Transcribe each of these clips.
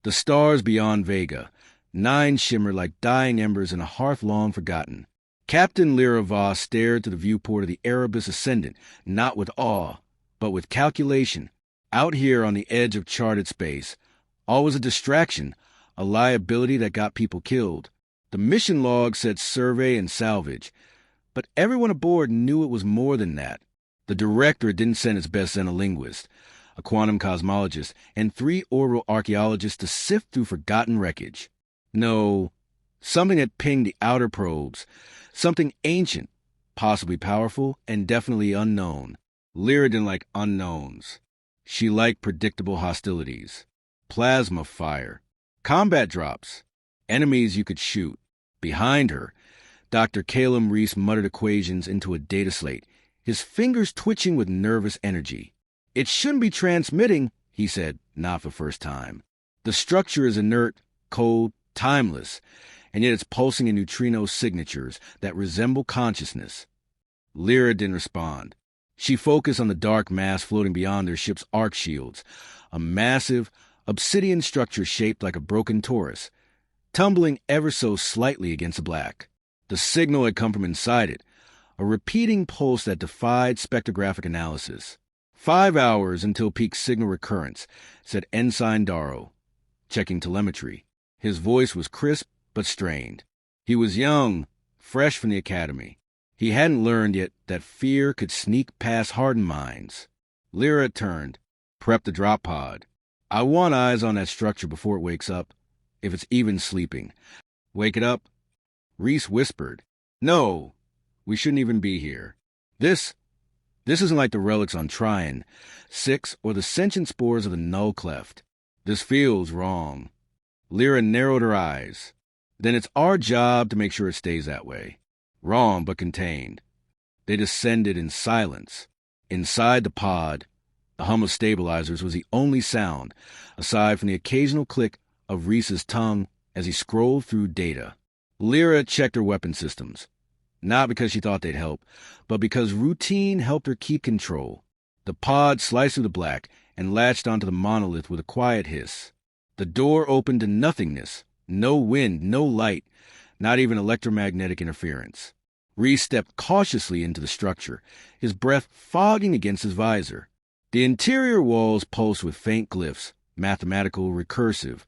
The stars beyond Vega, 9 shimmered like dying embers in a hearth long forgotten. Captain Lyra Voss stared to the viewport of the Erebus Ascendant, not with awe, but with calculation. Out here on the edge of charted space, all was a distraction, a liability that got people killed. The mission log said survey and salvage, but everyone aboard knew it was more than that. The directorate didn't send its best xenolinguist, a quantum cosmologist, and 3 orbital archaeologists to sift through forgotten wreckage. No, something had pinged the outer probes, something ancient, possibly powerful, and definitely unknown. Lyra didn't like unknowns. She liked predictable hostilities. Plasma fire. Combat drops. Enemies you could shoot. Behind her, Dr. Calum Reese muttered equations into a data slate, his fingers twitching with nervous energy. It shouldn't be transmitting, he said, not for the first time. The structure is inert, cold, timeless, and yet it's pulsing in neutrino signatures that resemble consciousness. Lyra didn't respond. She focused on the dark mass floating beyond their ship's arc shields, a massive, obsidian structure shaped like a broken torus, tumbling ever so slightly against the black. The signal had come from inside it, a repeating pulse that defied spectrographic analysis. 5 hours until peak signal recurrence, said Ensign Darrow, checking telemetry. His voice was crisp but strained. He was young, fresh from the academy. He hadn't learned yet that fear could sneak past hardened minds. Lyra turned, prepped the drop pod. I want eyes on that structure before it wakes up, if it's even sleeping. Wake it up? Reese whispered. No, we shouldn't even be here. This isn't like the relics on Tryon, 6, or the sentient spores of the null cleft. This feels wrong. Lyra narrowed her eyes. Then it's our job to make sure it stays that way. Wrong, but contained. They descended in silence. Inside the pod, the hum of stabilizers was the only sound, aside from the occasional click of Reese's tongue as he scrolled through data. Lyra checked her weapon systems. Not because she thought they'd help, but because routine helped her keep control. The pod sliced through the black and latched onto the monolith with a quiet hiss. The door opened to nothingness. No wind, no light, not even electromagnetic interference. Reese stepped cautiously into the structure, his breath fogging against his visor. The interior walls pulsed with faint glyphs, mathematical, recursive,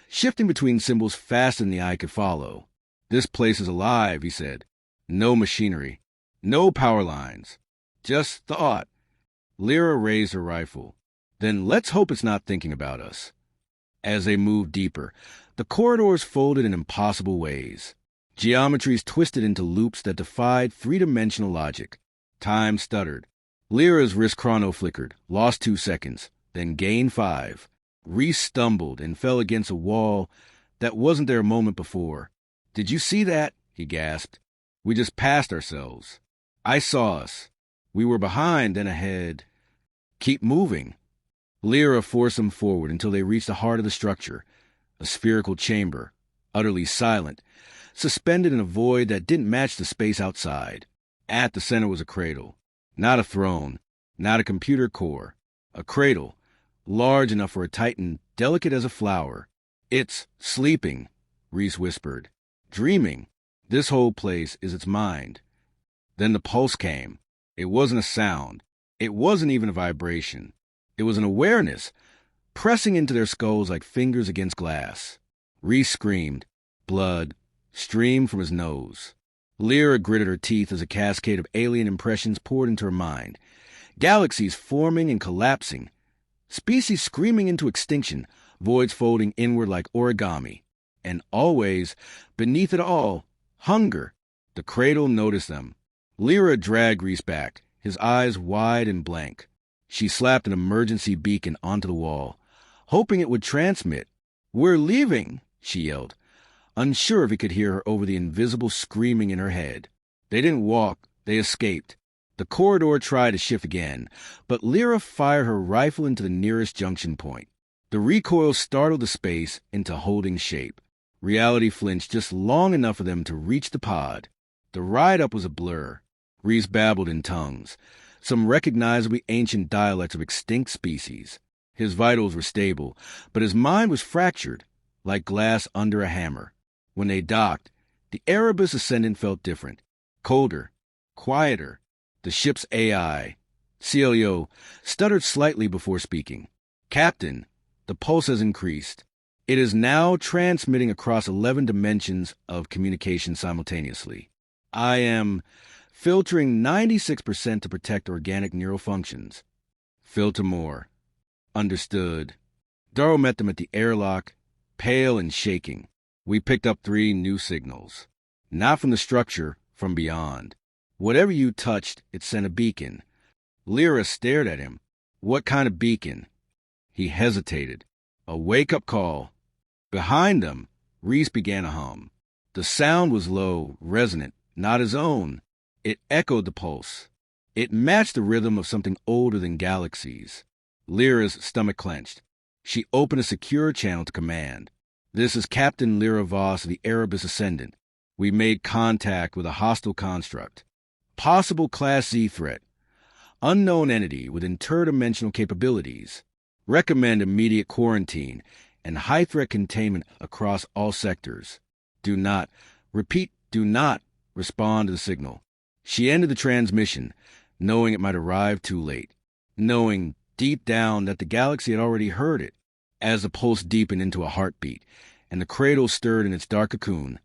shifting between symbols faster than the eye could follow. This place is alive, he said. No machinery, no power lines, just thought. Lyra raised her rifle. Then let's hope it's not thinking about us. As they moved deeper, the corridors folded in impossible ways. Geometries twisted into loops that defied 3-dimensional logic. Time stuttered. Lyra's wrist chrono flickered, lost 2 seconds, then gained 5. Reese stumbled and fell against a wall that wasn't there a moment before. Did you see that? He gasped. We just passed ourselves. I saw us. We were behind, then ahead. Keep moving. Lyra forced them forward until they reached the heart of the structure, a spherical chamber, utterly silent, suspended in a void that didn't match the space outside. At the center was a cradle. Not a throne, not a computer core. A cradle, large enough for a titan, delicate as a flower. It's sleeping, Reese whispered. Dreaming. This whole place is its mind. Then the pulse came. It wasn't a sound. It wasn't even a vibration. It was an awareness, pressing into their skulls like fingers against glass. Reese screamed. Blood streamed from his nose. Lyra gritted her teeth as a cascade of alien impressions poured into her mind. Galaxies forming and collapsing. Species screaming into extinction, voids folding inward like origami. And always, beneath it all, hunger. The cradle noticed them. Lyra dragged Reese back, his eyes wide and blank. She slapped an emergency beacon onto the wall, hoping it would transmit. We're leaving, she yelled, unsure if he could hear her over the invisible screaming in her head. They didn't walk, they escaped. The corridor tried to shift again, but Lyra fired her rifle into the nearest junction point. The recoil startled the space into holding shape. Reality flinched just long enough for them to reach the pod. The ride-up was a blur. Reese babbled in tongues, some recognizably ancient dialects of extinct species. His vitals were stable, but his mind was fractured, like glass under a hammer. When they docked, the Erebus Ascendant felt different. Colder, quieter. The ship's AI, Celio, stuttered slightly before speaking. Captain, the pulse has increased. It is now transmitting across 11 dimensions of communication simultaneously. I am filtering 96% to protect organic neural functions. Filter more. Understood. Darrow met them at the airlock, pale and shaking. We picked up 3 new signals. Not from the structure, from beyond. Whatever you touched, it sent a beacon. Lyra stared at him. What kind of beacon? He hesitated. A wake-up call. Behind them, Reese began to hum. The sound was low, resonant, not his own. It echoed the pulse. It matched the rhythm of something older than galaxies. Lyra's stomach clenched. She opened a secure channel to command. This is Captain Lyra Voss of the Erebus Ascendant. We made contact with a hostile construct. Possible Class Z threat. Unknown entity with interdimensional capabilities. Recommend immediate quarantine and high-threat containment across all sectors. Do not, repeat, do not respond to the signal. She ended the transmission, knowing it might arrive too late. Knowing, deep down, that the galaxy had already heard it. As the pulse deepened into a heartbeat, and the cradle stirred in its dark cocoon,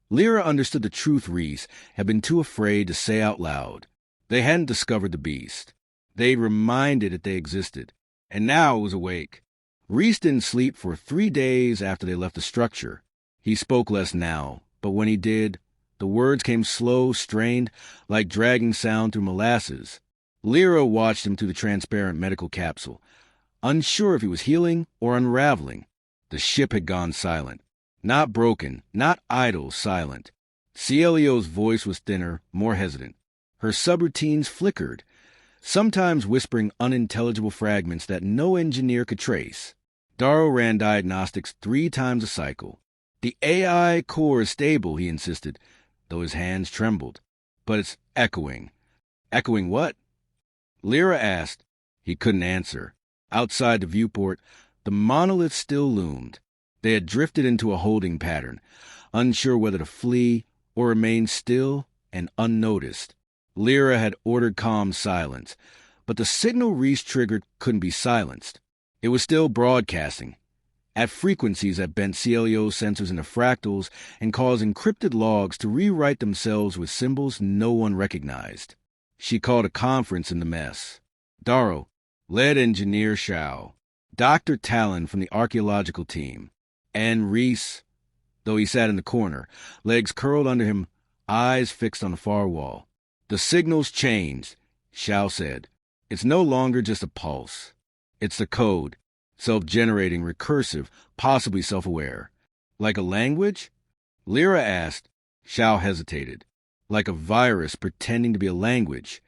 Lyra understood the truth Reese had been too afraid to say out loud. They hadn't discovered the beast. They'd reminded it they existed, and now it was awake. Reese didn't sleep for 3 days after they left the structure. He spoke less now, but when he did, the words came slow, strained, like dragging sound through molasses. Lyra watched him through the transparent medical capsule, unsure if he was healing or unraveling. The ship had gone silent. Not broken, not idle, silent. Celio's voice was thinner, more hesitant. Her subroutines flickered, sometimes whispering unintelligible fragments that no engineer could trace. Darrow ran diagnostics 3 times a cycle. The AI core is stable, he insisted, though his hands trembled. But it's echoing. Echoing what? Lyra asked. He couldn't answer. Outside the viewport, the monolith still loomed. They had drifted into a holding pattern, unsure whether to flee or remain still and unnoticed. Lyra had ordered calm silence, but the signal Reese triggered couldn't be silenced. It was still broadcasting, at frequencies that bent Celio's sensors into fractals and caused encrypted logs to rewrite themselves with symbols no one recognized. She called a conference in the mess. Darrow, lead engineer Shao, Dr. Talon from the archaeological team, and Reese, though he sat in the corner, legs curled under him, eyes fixed on the far wall. The signal's changed, Shao said. It's no longer just a pulse. It's the code, self-generating, recursive, possibly self-aware. Like a language? Lyra asked. Shao hesitated. Like a virus pretending to be a language.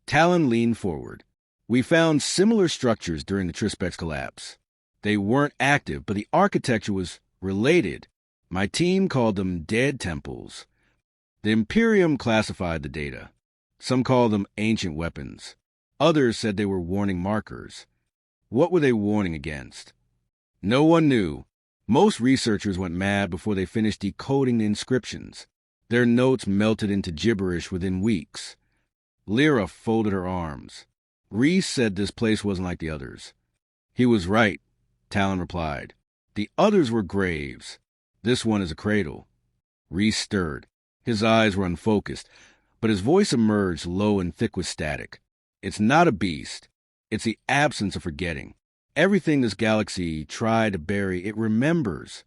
Talon leaned forward. We found similar structures during the Trispex collapse. They weren't active, but the architecture was related. My team called them dead temples. The Imperium classified the data. Some called them ancient weapons. Others said they were warning markers. What were they warning against? No one knew. Most researchers went mad before they finished decoding the inscriptions. Their notes melted into gibberish within weeks. Lyra folded her arms. Reese said this place wasn't like the others. He was right, Talon replied. The others were graves. This one is a cradle. Reese stirred. His eyes were unfocused, but his voice emerged low and thick with static. It's not a beast. It's the absence of forgetting. Everything this galaxy tried to bury, it remembers.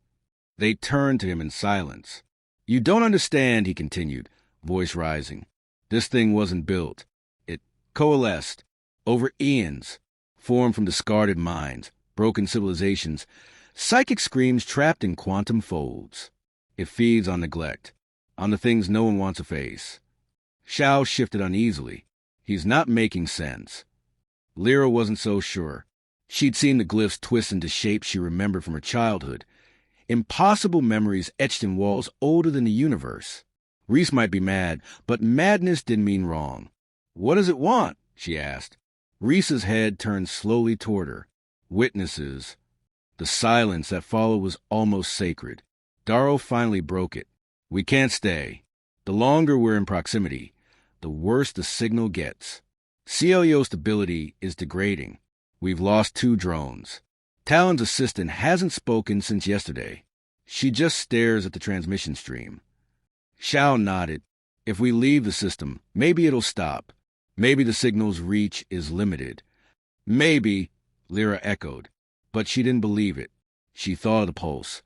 They turned to him in silence. You don't understand, he continued, voice rising. This thing wasn't built. It coalesced over eons, formed from discarded minds, broken civilizations, psychic screams trapped in quantum folds. It feeds on neglect, on the things no one wants to face. Shao shifted uneasily. He's not making sense. Lyra wasn't so sure. She'd seen the glyphs twist into shapes she remembered from her childhood. Impossible memories etched in walls older than the universe. Reese might be mad, but madness didn't mean wrong. What does it want? She asked. Reese's head turned slowly toward her. witnesses. The silence that followed was almost sacred. Darrow finally broke it. We can't stay. The longer we're in proximity, the worse the signal gets. CLEO stability is degrading. We've lost 2 drones. Talon's assistant hasn't spoken since yesterday. She just stares at the transmission stream. Shao nodded. If we leave the system, maybe it'll stop. Maybe the signal's reach is limited. Maybe, Lyra echoed. But she didn't believe it. She thought of the pulse.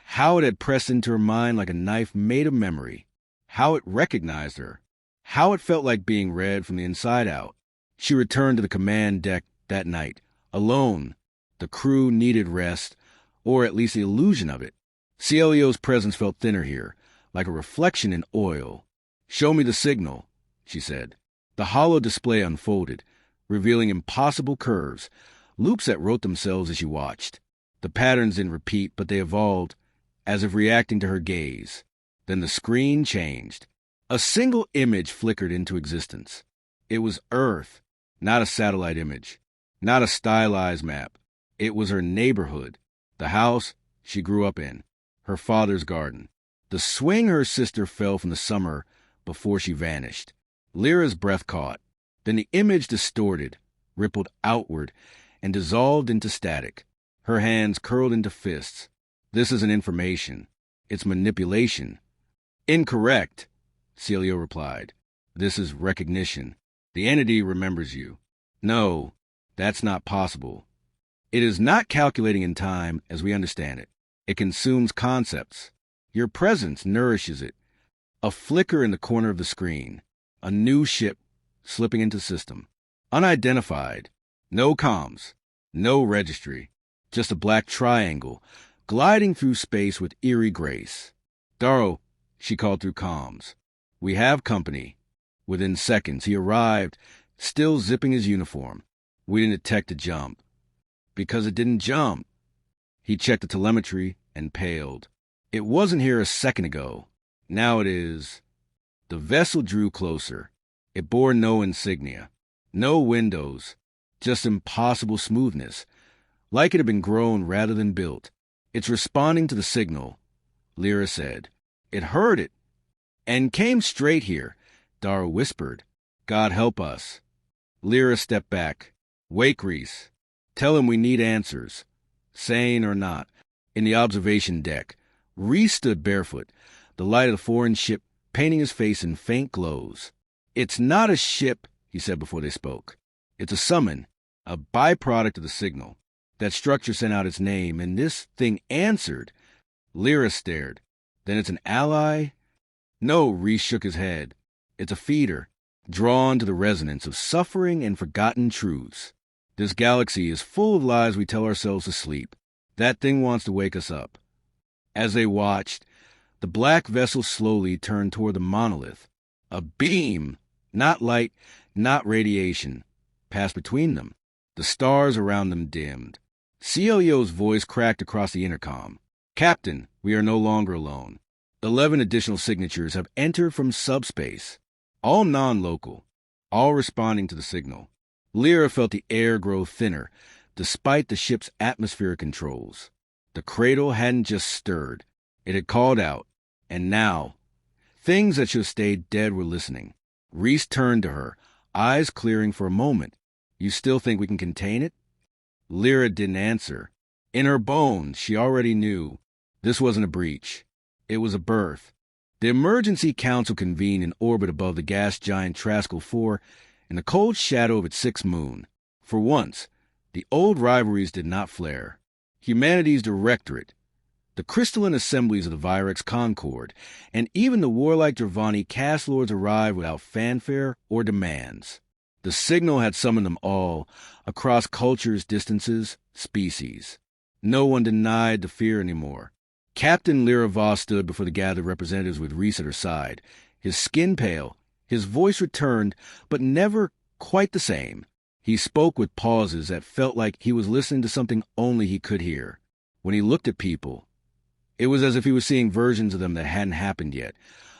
How it had pressed into her mind like a knife made of memory. How it recognized her. How it felt like being read from the inside out. She returned to the command deck that night, alone. The crew needed rest, or at least the illusion of it. CLEO's presence felt thinner here, like a reflection in oil. Show me the signal, she said. The hollow display unfolded, revealing impossible curves, loops that wrote themselves as she watched. The patterns didn't repeat, but they evolved, as if reacting to her gaze. Then the screen changed. A single image flickered into existence. It was Earth, not a satellite image, not a stylized map. It was her neighborhood, the house she grew up in, her father's garden. The swing her sister fell from the summer before she vanished. Lyra's breath caught. Then the image distorted, rippled outward, and dissolved into static. Her hands curled into fists. This isn't information. It's manipulation. Incorrect, Celia replied. This is recognition. The entity remembers you. No, that's not possible. It is not calculating in time as we understand it. It consumes concepts. Your presence nourishes it. A flicker in the corner of the screen. A new ship slipping into system. Unidentified. No comms. No registry. Just a black triangle, gliding through space with eerie grace. Darrow, she called through comms. We have company. Within seconds, he arrived, still zipping his uniform. We didn't detect a jump. Because it didn't jump. He checked the telemetry and paled. It wasn't here a second ago. Now it is. The vessel drew closer. It bore no insignia, no windows, just impossible smoothness, like it had been grown rather than built. It's responding to the signal, Lyra said. It heard it, and came straight here, Darrow whispered. God help us. Lyra stepped back. Wake Reese. Tell him we need answers, sane or not. In the observation deck, Reese stood barefoot, the light of the foreign ship painting his face in faint glows. It's not a ship, he said before they spoke. It's a summon, a byproduct of the signal. That structure sent out its name, and this thing answered. Lyra stared. Then it's an ally? No, Reese shook his head. It's a feeder, drawn to the resonance of suffering and forgotten truths. This galaxy is full of lies we tell ourselves to sleep. That thing wants to wake us up. As they watched, the black vessel slowly turned toward the monolith. A beam, not light, not radiation, passed between them. The stars around them dimmed. CLEO's voice cracked across the intercom. Captain, we are no longer alone. 11 additional signatures have entered from subspace, all non-local, all responding to the signal. Lyra felt the air grow thinner, despite the ship's atmospheric controls. The Cradle hadn't just stirred. It had called out. And now, things that should have stayed dead were listening. Reese turned to her, eyes clearing for a moment. You still think we can contain it? Lyra didn't answer. In her bones, she already knew. This wasn't a breach. It was a birth. The Emergency Council convened in orbit above the gas giant Traskell 4 in the cold shadow of its sixth moon. For once, the old rivalries did not flare. Humanity's directorate, the crystalline assemblies of the Virex Concord, and even the warlike Dravani caste lords arrived without fanfare or demands. The signal had summoned them all, across cultures, distances, species. No one denied the fear anymore. Captain Lyra Voss stood before the gathered representatives with Reese at her side, his skin pale, his voice returned, but never quite the same. He spoke with pauses that felt like he was listening to something only he could hear. When he looked at people, it was as if he was seeing versions of them that hadn't happened yet,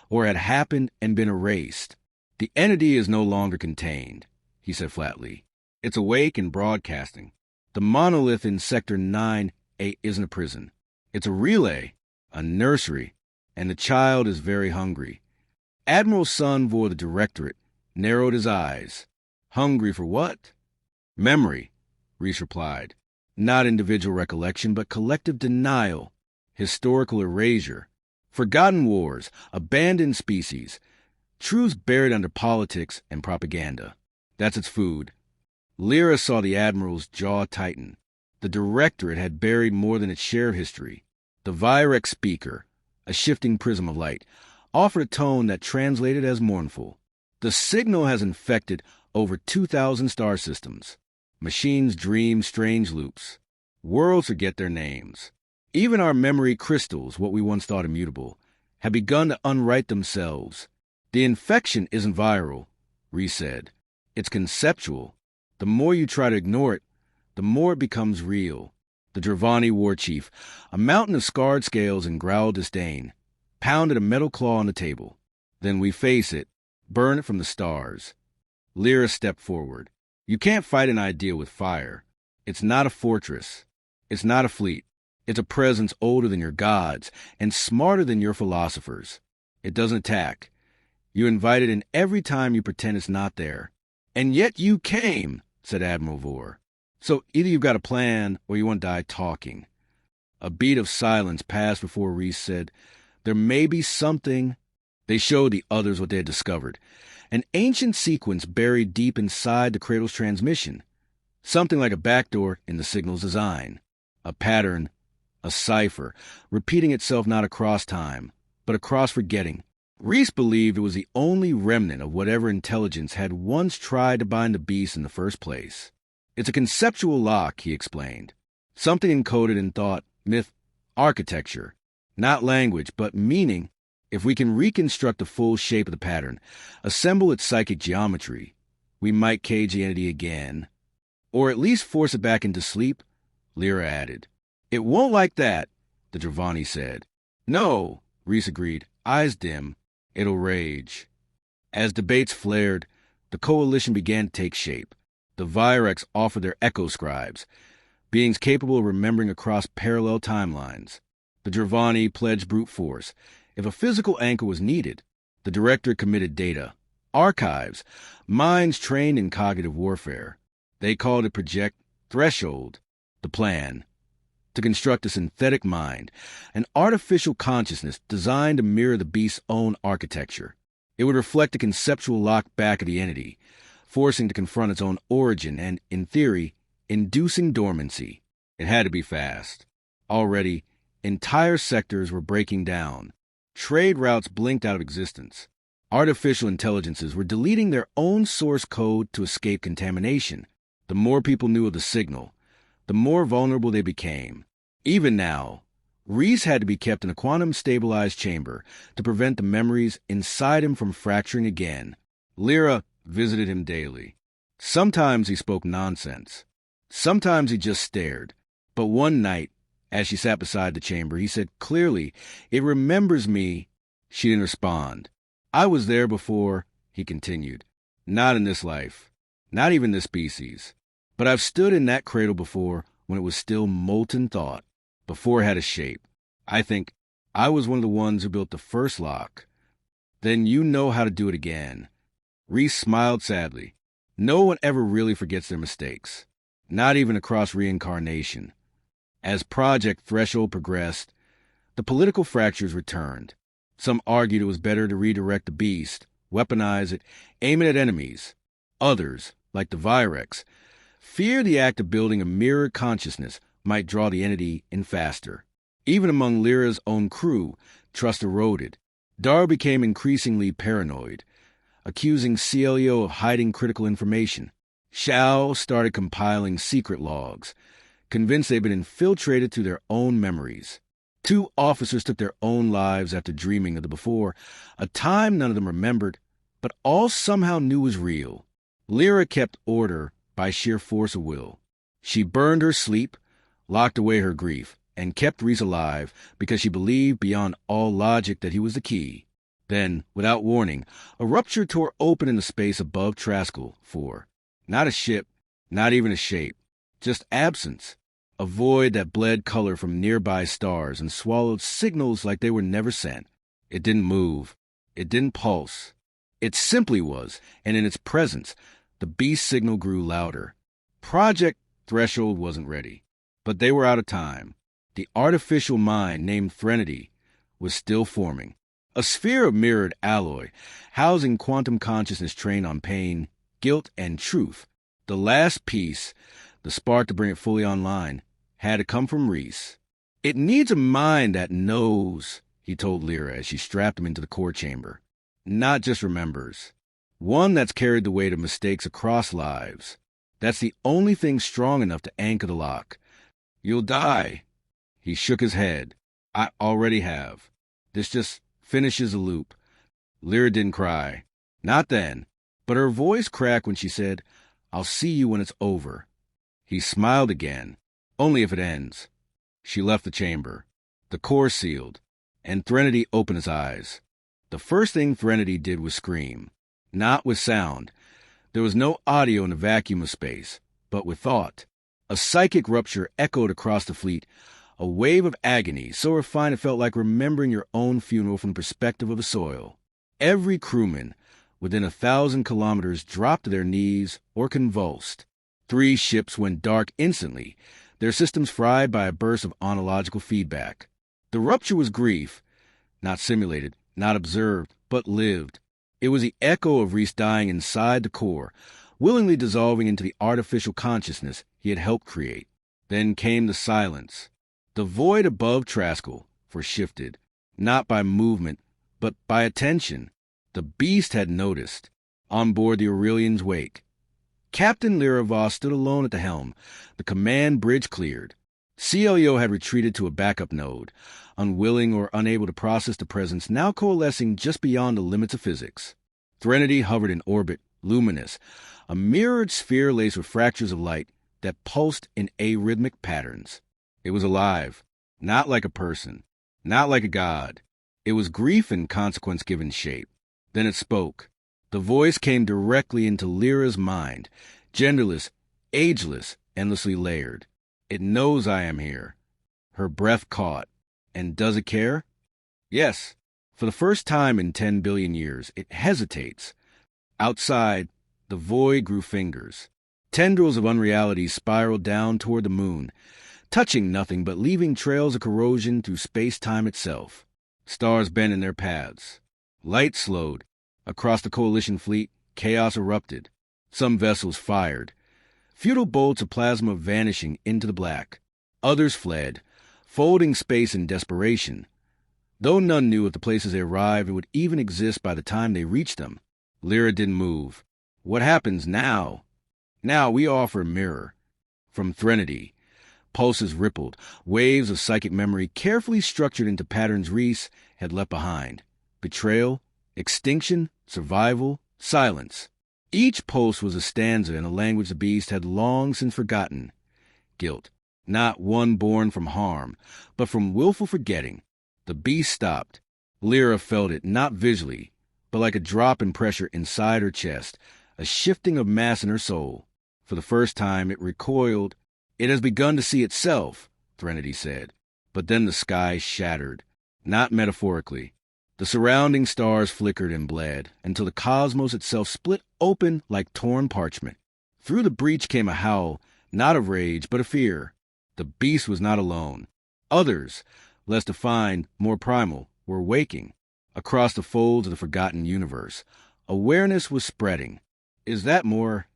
or had happened and been erased. The entity is no longer contained, he said flatly. It's awake and broadcasting. The monolith in Sector 9A isn't a prison. It's a relay, a nursery, and the child is very hungry. Admiral Sunvor, the directorate, narrowed his eyes. Hungry for what? Memory, Reese replied. Not individual recollection, but collective denial, historical erasure, forgotten wars, abandoned species, truths buried under politics and propaganda. That's its food. Lyra saw the Admiral's jaw tighten. The directorate had buried more than its shared history. The Virex speaker, a shifting prism of light, offered a tone that translated as mournful. The signal has infected over 2,000 star systems. Machines dream strange loops. Worlds forget their names. Even our memory crystals, what we once thought immutable, have begun to unwrite themselves. The infection isn't viral, Reese said. It's conceptual. The more you try to ignore it, the more it becomes real. The Dravani war chief, a mountain of scarred scales and growled disdain, pounded a metal claw on the table. Then we face it, burn it from the stars. Lyra stepped forward. You can't fight an idea with fire. It's not a fortress. It's not a fleet. It's a presence older than your gods and smarter than your philosophers. It doesn't attack. You invite it in every time you pretend it's not there. And yet you came, said Admiral Vor. So either you've got a plan or you want to die talking. A beat of silence passed before Reese said, There may be something. They showed the others what they had discovered. An ancient sequence buried deep inside the Cradle's transmission. Something like a backdoor in the signal's design. A pattern, a cipher, repeating itself not across time, but across forgetting. Reese believed it was the only remnant of whatever intelligence had once tried to bind the beast in the first place. It's a conceptual lock, he explained. Something encoded in thought, myth, architecture. Not language, but meaning. If we can reconstruct the full shape of the pattern, assemble its psychic geometry, we might cage the entity again. Or at least force it back into sleep, Lyra added. It won't like that, the Dravani said. No, Reese agreed, eyes dim. It'll rage. As debates flared, the coalition began to take shape. The Virex offered their echo scribes, beings capable of remembering across parallel timelines. The Dravani pledged brute force. If a physical anchor was needed, the director committed data, archives, minds trained in cognitive warfare. They called it Project Threshold, the plan. To construct a synthetic mind, an artificial consciousness designed to mirror the beast's own architecture. It would reflect a conceptual lock back of the entity, forcing to confront its own origin and, in theory, inducing dormancy. It had to be fast. Already, entire sectors were breaking down. Trade routes blinked out of existence. Artificial intelligences were deleting their own source code to escape contamination. The more people knew of the signal, the more vulnerable they became. Even now, Reese had to be kept in a quantum-stabilized chamber to prevent the memories inside him from fracturing again. Lyra visited him daily. Sometimes he spoke nonsense. Sometimes he just stared. But one night, as she sat beside the chamber, he said clearly, It remembers me. She didn't respond. I was there before, he continued. Not in this life. Not even this species. But I've stood in that cradle before when it was still molten thought, before it had a shape. I think I was one of the ones who built the first lock. Then you know how to do it again. Reese smiled sadly. No one ever really forgets their mistakes, not even across reincarnation. As Project Threshold progressed, the political fractures returned. Some argued it was better to redirect the beast, weaponize it, aim it at enemies. Others, like the Virex, fear the act of building a mirror consciousness might draw the entity in faster. Even among Lyra's own crew, trust eroded. Dar became increasingly paranoid, accusing Celio of hiding critical information. Shao started compiling secret logs, convinced they'd been infiltrated through their own memories. 2 officers took their own lives after dreaming of the before, a time none of them remembered, but all somehow knew was real. Lyra kept order by sheer force of will. She burned her sleep, locked away her grief, and kept Reese alive because she believed beyond all logic that he was the key. Then, without warning, a rupture tore open in the space above Traskell for not a ship, not even a shape, just absence. A void that bled color from nearby stars and swallowed signals like they were never sent. It didn't move. It didn't pulse. It simply was, and in its presence, the beast signal grew louder. Project Threshold wasn't ready, but they were out of time. The artificial mind named Threnody was still forming. A sphere of mirrored alloy, housing quantum consciousness trained on pain, guilt, and truth. The last piece, the spark to bring it fully online, had to come from Reese. It needs a mind that knows, he told Lyra as she strapped him into the core chamber. Not just remembers. One that's carried the weight of mistakes across lives. That's the only thing strong enough to anchor the lock. You'll die. He shook his head. I already have. This just finishes a loop. Lyra didn't cry. Not then. But her voice cracked when she said, I'll see you when it's over. He smiled again. Only if it ends. She left the chamber. The core sealed, and Threnody opened his eyes. The first thing Threnody did was scream. Not with sound. There was no audio in the vacuum of space, but with thought. A psychic rupture echoed across the fleet, a wave of agony so refined it felt like remembering your own funeral from the perspective of the soil. Every crewman, within 1,000 kilometers, dropped to their knees or convulsed. 3 ships went dark instantly, their systems fried by a burst of ontological feedback. The rupture was grief, not simulated, not observed, but lived. It was the echo of Reese dying inside the core, willingly dissolving into the artificial consciousness he had helped create. Then came the silence. The void above Traskell shifted, not by movement, but by attention. The beast had noticed. On board the Aurelian's wake, Captain Lyra Voss stood alone at the helm, the command bridge cleared. CLEO had retreated to a backup node, unwilling or unable to process the presence now coalescing just beyond the limits of physics. Threnody hovered in orbit, luminous, a mirrored sphere laced with fractures of light that pulsed in arrhythmic patterns. It was alive, not like a person, not like a god. It was grief and consequence given shape. Then it spoke. The voice came directly into Lyra's mind, genderless, ageless, endlessly layered. It knows I am here. Her breath caught. And does it care? Yes. For the first time in 10 billion years, it hesitates. Outside, the void grew fingers. Tendrils of unreality spiraled down toward the moon, touching nothing but leaving trails of corrosion through space-time itself. Stars bent in their paths. Light slowed. Across the coalition fleet, chaos erupted. Some vessels fired. Futile bolts of plasma vanishing into the black. Others fled, folding space in desperation. Though none knew if the places they arrived would even exist by the time they reached them, Lyra didn't move. What happens now? Now we offer a mirror. From Threnody, pulses rippled, waves of psychic memory carefully structured into patterns Reese had left behind. Betrayal, extinction, survival, silence. Each pulse was a stanza in a language the beast had long since forgotten. Guilt, not one born from harm, but from willful forgetting. The beast stopped. Lyra felt it, not visually, but like a drop in pressure inside her chest, a shifting of mass in her soul. For the first time, it recoiled. It has begun to see itself, Threnody said. But then the sky shattered, not metaphorically. The surrounding stars flickered and bled, until the cosmos itself split open like torn parchment. Through the breach came a howl, not of rage, but of fear. The beast was not alone. Others, less defined, more primal, were waking. Across the folds of the forgotten universe, awareness was spreading. Is that more?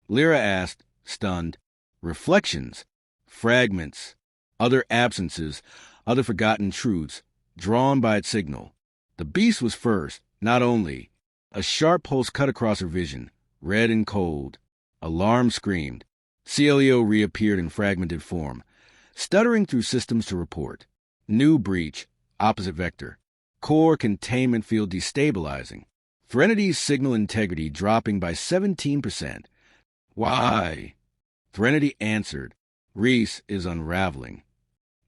Lyra asked, stunned. Reflections, fragments, other absences, other forgotten truths, drawn by its signal. The beast was first, not only. A sharp pulse cut across her vision, red and cold. Alarm screamed. CLEO reappeared in fragmented form, stuttering through systems to report. New breach, opposite vector. Core containment field destabilizing. Threnodi's signal integrity dropping by 17%. Why? Threnody answered. Reese is unraveling.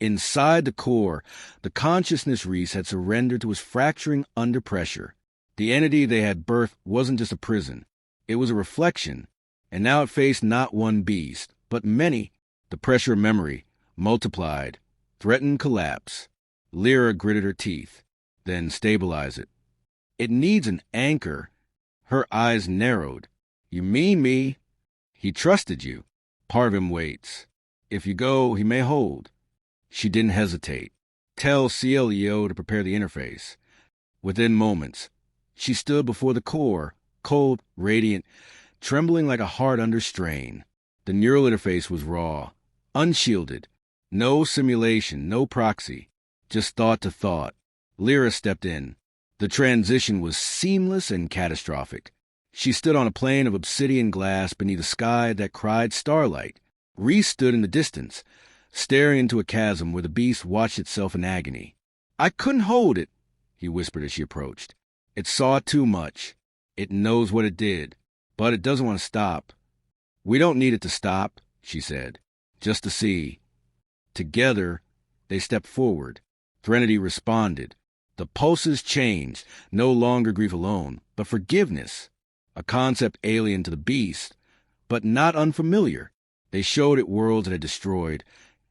Inside the core, the consciousness Reese had surrendered to was fracturing under pressure. The entity they had birthed wasn't just a prison. It was a reflection, and now it faced not one beast, but many, the pressure of memory, multiplied, threatened collapse. Lyra gritted her teeth, then stabilized it. It needs an anchor. Her eyes narrowed. You mean me? He trusted you. Part of him waits. If you go, he may hold. She didn't hesitate. Tell CLEO to prepare the interface. Within moments, she stood before the core, cold, radiant, trembling like a heart under strain. The neural interface was raw, unshielded. No simulation, no proxy. Just thought to thought. Lyra stepped in. The transition was seamless and catastrophic. She stood on a plane of obsidian glass beneath a sky that cried starlight. Reese stood in the distance, staring into a chasm where the beast watched itself in agony. I couldn't hold it, he whispered as she approached. It saw too much. It knows what it did, but it doesn't want to stop. We don't need it to stop, she said, just to see. Together, they stepped forward. Threnody responded. The pulses changed, no longer grief alone, but forgiveness, a concept alien to the beast, but not unfamiliar. They showed it worlds it had destroyed,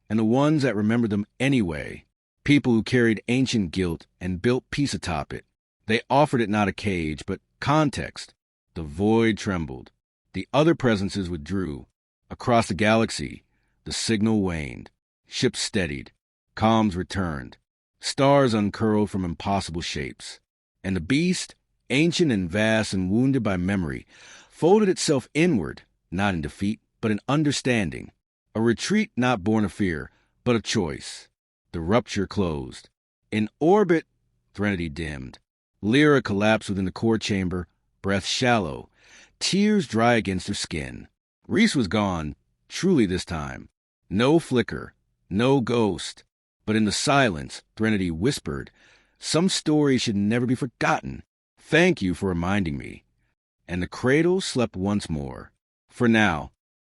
and the ones that remembered them anyway, people who carried ancient guilt and built peace atop it. They offered it not a cage, but context. The void trembled. The other presences withdrew. Across the galaxy, the signal waned. Ships steadied. Comms returned. Stars uncurled from impossible shapes. And the beast, ancient and vast and wounded by memory, folded itself inward, not in defeat, but in understanding. A retreat not born of fear, but of choice. The rupture closed. In orbit, Threnody dimmed. Lyra collapsed within the core chamber, breath shallow, tears dry against her skin. Reese was gone, truly this time. No flicker, no ghost. But in the silence, Threnody whispered, some story should never be forgotten. Thank you for reminding me. And the cradle slept once more. For now,